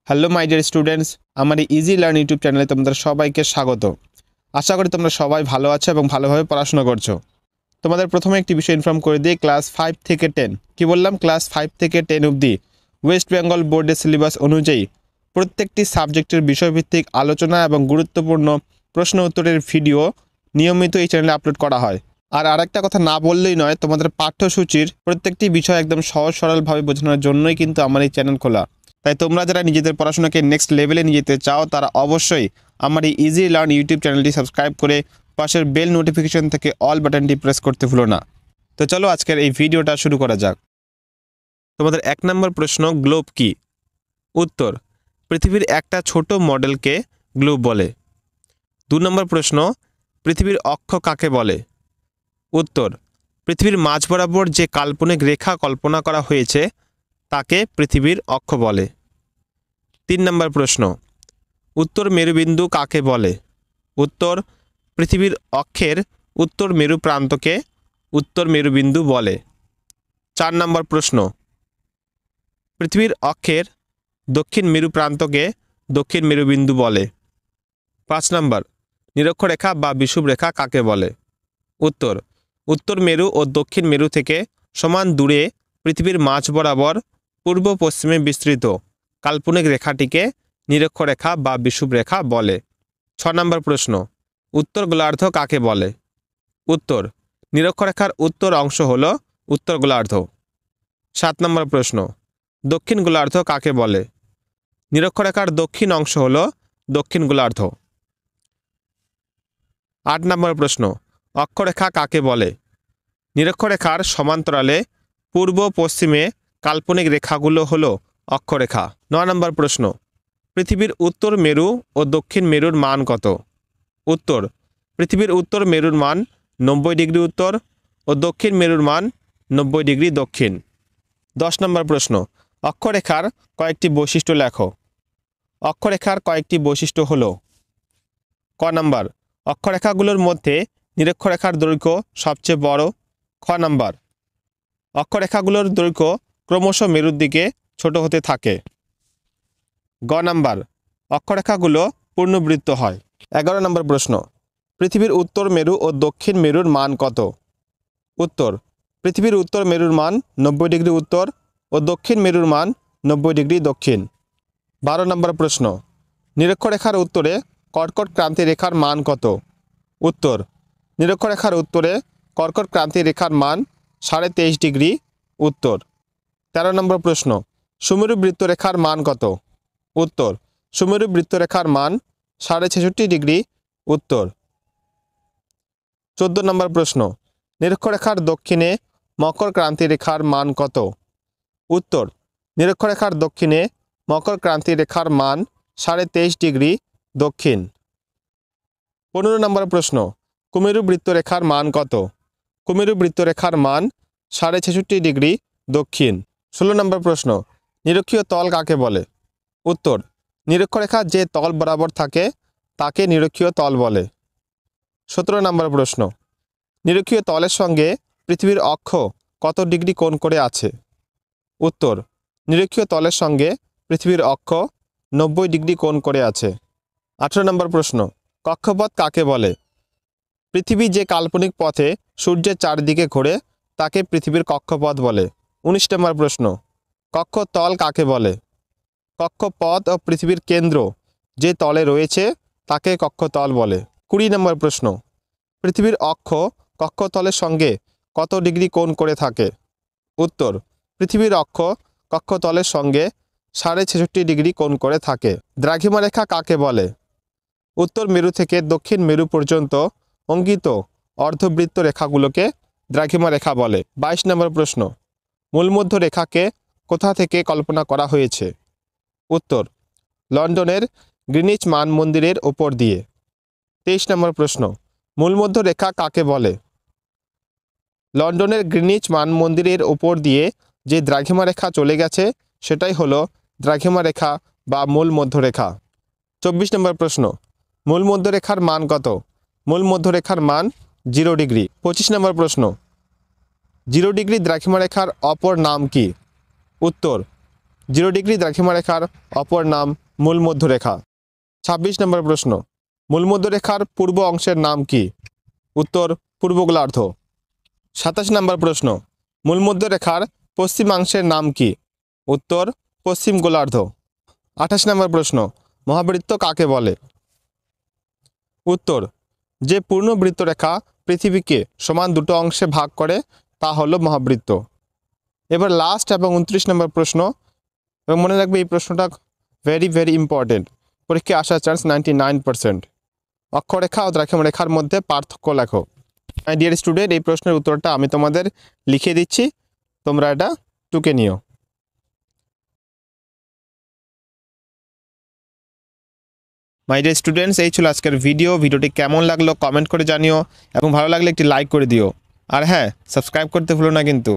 Hello my dear students, আমার এই easy learn YouTube চ্যানেলে তোমাদের সবাইকে স্বাগত। আশা করি তোমরা সবাই ভালো আছো এবং ভালোভাবে পড়াশোনা করছো। তোমাদের প্রথমে একটি বিষয় ইনফর্ম করে দিই, ক্লাস 5 থেকে 10 কি বললাম, ক্লাস 5 থেকে 10 অবধি ওয়েস্ট বেঙ্গল বোর্ডের সিলেবাস অনুযায়ী প্রত্যেকটি সাবজেক্টের বিষয়ভিত্তিক আলোচনা এবং গুরুত্বপূর্ণ প্রশ্ন উত্তরের ভিডিও নিয়মিত এই চ্যানেলে আপলোড করা হয়। আর আরেকটা কথা না বললেই নয়, তোমাদের পাঠ্যসূচির প্রত্যেকটি বিষয় একদম সহজ সরলভাবে বোঝানোর জন্যই কিন্তু আমার এই চ্যানেল খোলা। তাই তোমরা যারা নিজেদের পড়াশোনাকে নেক্সট লেভেলে নিয়ে যেতে চাও তারা অবশ্যই আমার এই ইজি লার্ন ইউটিউব চ্যানেলটি সাবস্ক্রাইব করে পাশের বেল নোটিফিকেশন থেকে অল বাটনটি প্রেস করতে ভুলো না। তো চলো আজকের এই ভিডিওটা শুরু করা যাক। তোমাদের 1 নম্বর প্রশ্ন, গ্লোব কি? উত্তর, পৃথিবীর একটা ছোট মডেলকে গ্লোব বলে। 2 নম্বর প্রশ্ন, পৃথিবীর অক্ষ কাকে বলে? উত্তর, পৃথিবীর মাঝ বরাবর যে কাল্পনিক রেখা কল্পনা করা হয়েছে তাকে পৃথিবীর অক্ষ বলে। 3 নম্বর প্রশ্ন, উত্তর মেরুবিন্দু কাকে বলে? উত্তর, পৃথিবীর অক্ষের উত্তর মেরু প্রান্তকে উত্তর মেরুবিন্দু বলে। 4 নম্বর প্রশ্ন, পৃথিবীর অক্ষের দক্ষিণ মেরু প্রান্তকে দক্ষিণ মেরুবিন্দু বলে। 5 নম্বর, নিরক্ষরেখা বা বিষুবরেখা কাকে বলে? উত্তর, উত্তর মেরু ও দক্ষিণ মেরু থেকে সমান দূরে পৃথিবীর মাঝ বরাবর পূর্ব পশ্চিমে বিস্তৃত কাল্পনিক রেখাটিকে নিরক্ষরেখা বা বিষুবরেখা বলে। 6 নম্বর প্রশ্ন, উত্তর গোলার্ধ কাকে বলে? উত্তর, নিরক্ষরেখার উত্তর অংশ হল উত্তর গোলার্ধ। 7 নম্বর প্রশ্ন, দক্ষিণ গোলার্ধ কাকে বলে? নিরক্ষরেখার দক্ষিণ অংশ হল দক্ষিণ গোলার্ধ। 8 নম্বর প্রশ্ন, অক্ষরেখা কাকে বলে? নিরক্ষরেখার সমান্তরালে পূর্ব পশ্চিমে কাল্পনিক রেখাগুলো হল অক্ষরেখা। 9 নম্বর প্রশ্ন, পৃথিবীর উত্তর মেরু ও দক্ষিণ মেরুর মান কত? উত্তর, পৃথিবীর উত্তর মেরুর মান 90 ডিগ্রি উত্তর ও দক্ষিণ মেরুর মান 90 ডিগ্রি দক্ষিণ। 10 নম্বর প্রশ্ন, অক্ষরেখার কয়েকটি বৈশিষ্ট্য লেখো। অক্ষরেখার কয়েকটি বৈশিষ্ট্য হল: ক নাম্বার, অক্ষরেখাগুলোর মধ্যে নিরক্ষরেখার দৈর্ঘ্য সবচেয়ে বড়। খ নাম্বার, অক্ষরেখাগুলোর দৈর্ঘ্য ক্রমশ মেরুর দিকে ছোট হতে থাকে। গ নাম্বার, অক্ষরেখাগুলো পূর্ণবৃত্ত হয়। 11 নম্বর প্রশ্ন, পৃথিবীর উত্তর মেরু ও দক্ষিণ মেরুর মান কত? উত্তর, পৃথিবীর উত্তর মেরুর মান 90 ডিগ্রি উত্তর ও দক্ষিণ মেরুর মান 90 ডিগ্রি দক্ষিণ। 12 নম্বর প্রশ্ন, নিরক্ষরেখার উত্তরে কর্কট ক্রান্তি রেখার মান কত? উত্তর, নিরক্ষরেখার উত্তরে কর্কট ক্রান্তি রেখার মান 23.5 ডিগ্রি উত্তর। 13 নম্বর প্রশ্ন, সুমেরু বৃত্তরেখার মান কত? উত্তর, সুমেরু বৃত্তরেখার মান 66.5 ডিগ্রি উত্তর। 14 নম্বর প্রশ্ন, নিরক্ষরেখার দক্ষিণে মকর ক্রান্তি রেখার মান কত? উত্তর, নিরক্ষরেখার দক্ষিণে মকর ক্রান্তি রেখার মান 23.5 ডিগ্রি দক্ষিণ। 15 নম্বর প্রশ্ন, কুমেরু বৃত্তরেখার মান কত? কুমেরু বৃত্তরেখার মান 66.5 ডিগ্রি দক্ষিণ। 16 নম্বর প্রশ্ন, নিরক্ষীয় তল কাকে বলে? উত্তর, নিরক্ষরেখা যে তল বরাবর থাকে তাকে নিরক্ষীয় তল বলে। 17 নম্বর প্রশ্ন, নিরক্ষীয় তলের সঙ্গে পৃথিবীর অক্ষ কত ডিগ্রি কোণ করে আছে? উত্তর, নিরক্ষীয় তলের সঙ্গে পৃথিবীর অক্ষ 90 ডিগ্রি কোণ করে আছে। 18 নম্বর প্রশ্ন, কক্ষপথ কাকে বলে? পৃথিবী যে কাল্পনিক পথে সূর্যের চারদিকে ঘোরে তাকে পৃথিবীর কক্ষপথ বলে। 19 নম্বর প্রশ্ন, কক্ষতল কাকে বলে? কক্ষপথ ও পৃথিবীর কেন্দ্র যে তলে রয়েছে তাকে কক্ষতল বলে। 20 নম্বর প্রশ্ন, পৃথিবীর অক্ষ কক্ষতলের সঙ্গে কত ডিগ্রি কোণ করে থাকে? উত্তর, পৃথিবীর অক্ষ কক্ষতলের সঙ্গে 66.5 ডিগ্রি কোণ করে থাকে। দ্রাঘিমা রেখা কাকে বলে? উত্তর মেরু থেকে দক্ষিণ মেরু পর্যন্ত অঙ্কিত অর্ধবৃত্ত রেখাগুলোকে দ্রাঘিমা রেখা বলে। 22 নম্বর প্রশ্ন, মূলমধ্য রেখাকে কোথা থেকে কল্পনা করা হয়েছে? উত্তর, লন্ডনের গ্রিনিচ মান মন্দিরের ওপর দিয়ে। 23 নম্বর প্রশ্ন, মূলমধ্য রেখা কাকে বলে? লন্ডনের গ্রিনিচ মান মন্দিরের ওপর দিয়ে যে দ্রাঘিমা রেখা চলে গেছে সেটাই হলো দ্রাঘিমা রেখা বা মূল মধ্যরেখা। 24 নম্বর প্রশ্ন, মূল মধ্যরেখার মান কত? মূল মধ্যরেখার মান 0 ডিগ্রি। 25 নম্বর প্রশ্ন, 0 ডিগ্রি দ্রাঘিমা রেখার অপর নাম কি? উত্তর, জিরো ডিগ্রি দ্রাঘিমা রেখার অপর নাম মূল মধ্যরেখা। 26 নম্বর প্রশ্ন, মূল মধ্যরেখার পূর্ব অংশের নাম কি? উত্তর পূর্ব গোলার্ধ। 27 নম্বর প্রশ্ন, মূল মধ্যরেখার পশ্চিমাংশের নাম কি? উত্তর পশ্চিম গোলার্ধ। 28 নম্বর প্রশ্ন, মহাবৃত্ত কাকে বলে? উত্তর যে পূর্ণ বৃত্তরেখা পৃথিবীকে সমান দুটো অংশে ভাগ করে তা হলো মহাবৃত্ত। এবার লাস্ট এবং 29 নম্বর প্রশ্ন, এবং মনে রাখবে এই প্রশ্নটা ভেরি ইম্পর্টেন্ট, পরীক্ষায় আসার চান্স 99%। অক্ষরেখা ও দ্রাঘিমা রেখার মধ্যে পার্থক্য লেখো। মাই ডিয়ার স্টুডেন্ট, এই প্রশ্নের উত্তরটা আমি তোমাদের লিখে দিচ্ছি, তোমরা এটা টুকে নিও। মাই ডিয়ার স্টুডেন্টস, এই ছিল আজকের ভিডিওটি কেমন লাগলো কমেন্ট করে জানিও এবং ভালো লাগলে একটি লাইক করে দিও। আর হ্যাঁ, সাবস্ক্রাইব করতে ভুলো না কিন্তু।